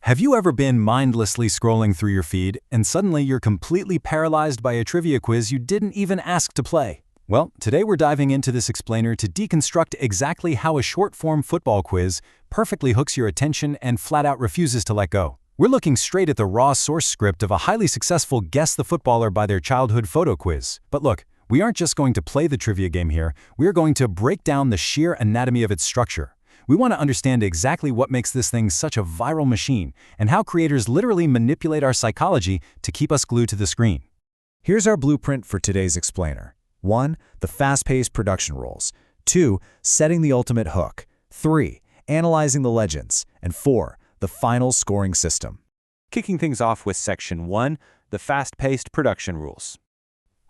Have you ever been mindlessly scrolling through your feed and suddenly you're completely paralyzed by a trivia quiz you didn't even ask to play? Well, today we're diving into this explainer to deconstruct exactly how a short-form football quiz perfectly hooks your attention and flat-out refuses to let go. We're looking straight at the raw source script of a highly successful Guess the Footballer by their childhood photo quiz. But look, we aren't just going to play the trivia game here, we're going to break down the sheer anatomy of its structure. We want to understand exactly what makes this thing such a viral machine and how creators literally manipulate our psychology to keep us glued to the screen. Here's our blueprint for today's explainer. 1. The fast-paced production rules. 2. Setting the ultimate hook. 3. Analyzing the legends. And 4. The final scoring system. Kicking things off with Section 1, the fast-paced production rules.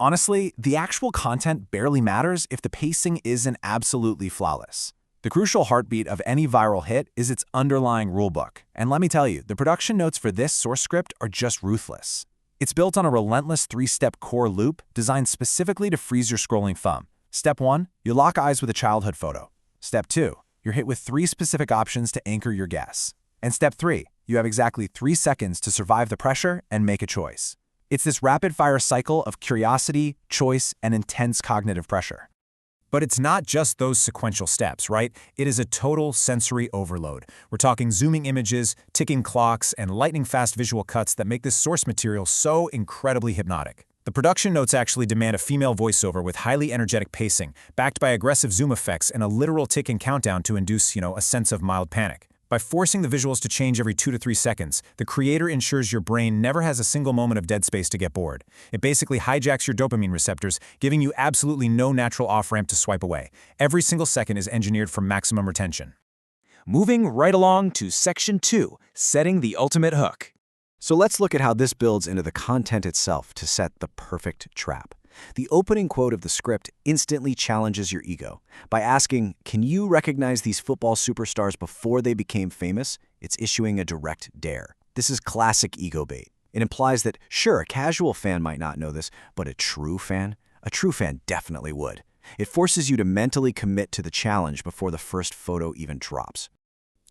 Honestly, the actual content barely matters if the pacing isn't absolutely flawless. The crucial heartbeat of any viral hit is its underlying rulebook. And let me tell you, the production notes for this source script are just ruthless. It's built on a relentless 3-step core loop designed specifically to freeze your scrolling thumb. Step 1, you lock eyes with a childhood photo. Step 2, you're hit with 3 specific options to anchor your guess. And Step 3, you have exactly 3 seconds to survive the pressure and make a choice. It's this rapid-fire cycle of curiosity, choice, and intense cognitive pressure. But it's not just those sequential steps, right? It is a total sensory overload. We're talking zooming images, ticking clocks, and lightning-fast visual cuts that make this source material so incredibly hypnotic. The production notes actually demand a female voiceover with highly energetic pacing, backed by aggressive zoom effects and a literal ticking countdown to induce, a sense of mild panic. By forcing the visuals to change every 2 to 3 seconds, the creator ensures your brain never has a single moment of dead space to get bored. It basically hijacks your dopamine receptors, giving you absolutely no natural off-ramp to swipe away. Every single second is engineered for maximum retention. Moving right along to Section 2, setting the ultimate hook. So let's look at how this builds into the content itself to set the perfect trap. The opening quote of the script instantly challenges your ego. By asking, can you recognize these football superstars before they became famous? It's issuing a direct dare. This is classic ego bait. It implies that, sure, a casual fan might not know this, but a true fan definitely would. It forces you to mentally commit to the challenge before the first photo even drops.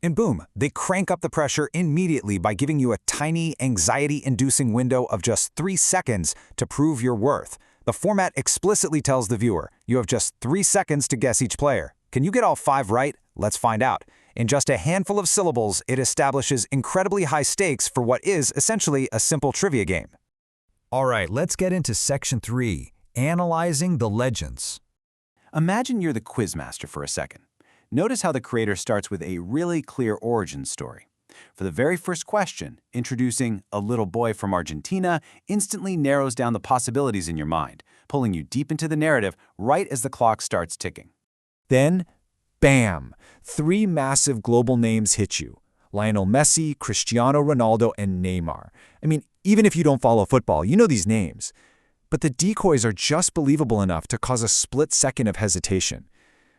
And boom, they crank up the pressure immediately by giving you a tiny, anxiety-inducing window of just 3 seconds to prove your worth. The format explicitly tells the viewer, you have just 3 seconds to guess each player. Can you get all 5 right? Let's find out. In just a handful of syllables, it establishes incredibly high stakes for what is essentially a simple trivia game. All right, let's get into Section 3, analyzing the legends. Imagine you're the quizmaster for a second. Notice how the creator starts with a really clear origin story. For the very first question, introducing a little boy from Argentina instantly narrows down the possibilities in your mind, pulling you deep into the narrative right as the clock starts ticking. Then, bam! 3 massive global names hit you. Lionel Messi, Cristiano Ronaldo, and Neymar. I mean, even if you don't follow football, you know these names. But the decoys are just believable enough to cause a split second of hesitation.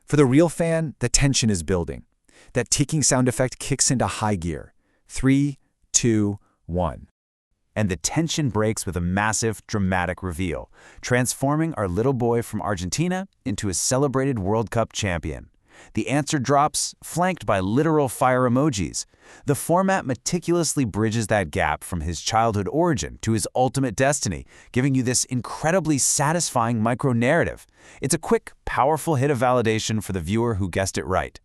For the real fan, the tension is building. That ticking sound effect kicks into high gear. 3, 2, 1. And the tension breaks with a massive, dramatic reveal, transforming our little boy from Argentina into a celebrated World Cup champion. The answer drops, flanked by literal fire emojis. The format meticulously bridges that gap from his childhood origin to his ultimate destiny, giving you this incredibly satisfying micro-narrative. It's a quick, powerful hit of validation for the viewer who guessed it right.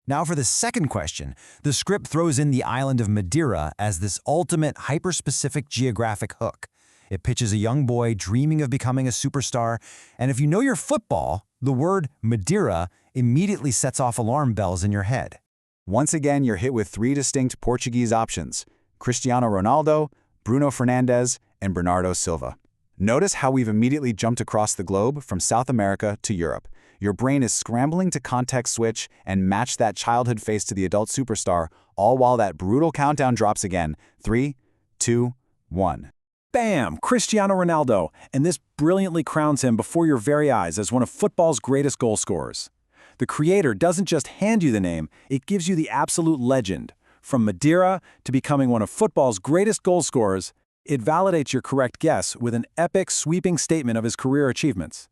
Now for the second question, the script throws in the island of Madeira as this ultimate hyper-specific geographic hook. It pitches a young boy dreaming of becoming a superstar, and if you know your football, the word Madeira immediately sets off alarm bells in your head. Once again, you're hit with 3 distinct Portuguese options: Cristiano Ronaldo, Bruno Fernandes, and Bernardo Silva. Notice how we've immediately jumped across the globe from South America to Europe. Your brain is scrambling to context switch and match that childhood face to the adult superstar, all while that brutal countdown drops again. 3, 2, 1. Bam! Cristiano Ronaldo, and this brilliantly crowns him before your very eyes as one of football's greatest goal scorers. The creator doesn't just hand you the name, it gives you the absolute legend. From Madeira to becoming one of football's greatest goal scorers, it validates your correct guess with an epic, sweeping statement of his career achievements.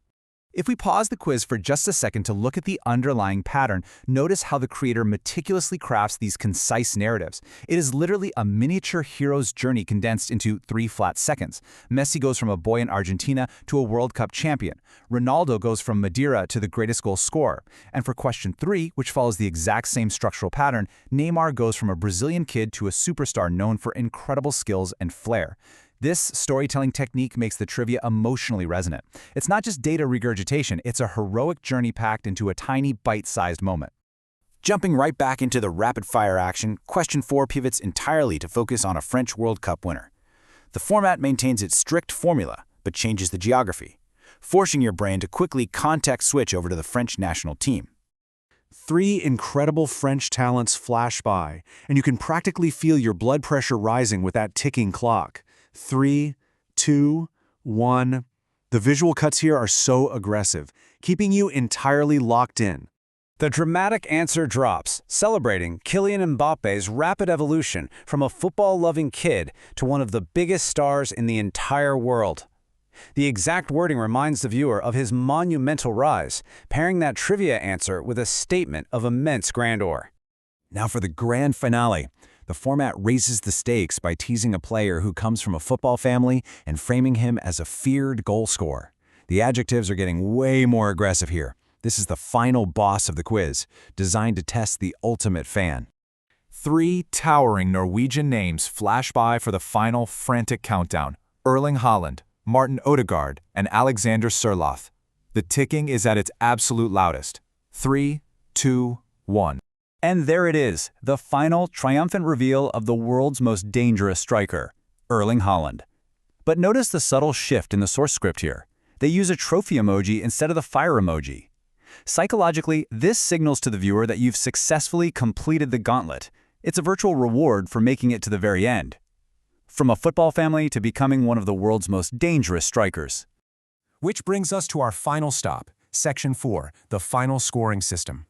If we pause the quiz for just a second to look at the underlying pattern, notice how the creator meticulously crafts these concise narratives. It is literally a miniature hero's journey condensed into 3 flat seconds. Messi goes from a boy in Argentina to a World Cup champion. Ronaldo goes from Madeira to the greatest goal scorer. And for question 3, which follows the exact same structural pattern, Neymar goes from a Brazilian kid to a superstar known for incredible skills and flair. This storytelling technique makes the trivia emotionally resonant. It's not just data regurgitation, it's a heroic journey packed into a tiny, bite-sized moment. Jumping right back into the rapid-fire action, question 4 pivots entirely to focus on a French World Cup winner. The format maintains its strict formula, but changes the geography, forcing your brain to quickly context switch over to the French national team. 3 incredible French talents flash by, and you can practically feel your blood pressure rising with that ticking clock. 3, 2, 1. The visual cuts here are so aggressive, keeping you entirely locked in. The dramatic answer drops, celebrating Kylian Mbappe's rapid evolution from a football-loving kid to one of the biggest stars in the entire world. The exact wording reminds the viewer of his monumental rise, pairing that trivia answer with a statement of immense grandeur. Now for the grand finale. The format raises the stakes by teasing a player who comes from a football family and framing him as a feared goal scorer. The adjectives are getting way more aggressive here. This is the final boss of the quiz, designed to test the ultimate fan. 3 towering Norwegian names flash by for the final frantic countdown: Erling Haaland, Martin Odegaard, and Alexander Sørloth. The ticking is at its absolute loudest. 3, 2, 1. And there it is, the final triumphant reveal of the world's most dangerous striker, Erling Haaland. But notice the subtle shift in the source script here. They use a trophy emoji instead of the fire emoji. Psychologically, this signals to the viewer that you've successfully completed the gauntlet. It's a virtual reward for making it to the very end. From a football family to becoming one of the world's most dangerous strikers. Which brings us to our final stop, Section 4, the final scoring system.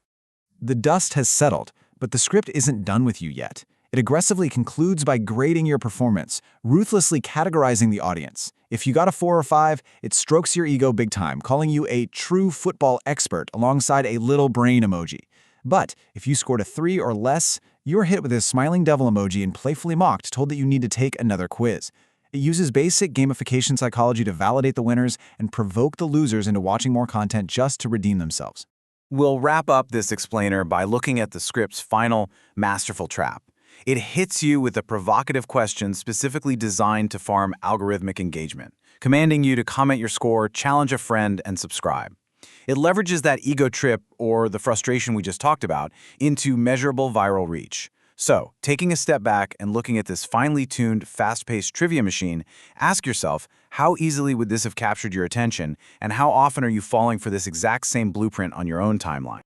The dust has settled, but the script isn't done with you yet. It aggressively concludes by grading your performance, ruthlessly categorizing the audience. If you got a 4 or 5, it strokes your ego big time, calling you a true football expert alongside a little brain emoji. But if you scored a 3 or less, you're hit with a smiling devil emoji and playfully mocked, told that you need to take another quiz. It uses basic gamification psychology to validate the winners and provoke the losers into watching more content just to redeem themselves. We'll wrap up this explainer by looking at the script's final masterful trap. It hits you with a provocative question specifically designed to farm algorithmic engagement, commanding you to comment your score, challenge a friend, and subscribe. It leverages that ego trip, or the frustration we just talked about, into measurable viral reach. So, taking a step back and looking at this finely tuned, fast-paced trivia machine, ask yourself, how easily would this have captured your attention, and how often are you falling for this exact same blueprint on your own timeline?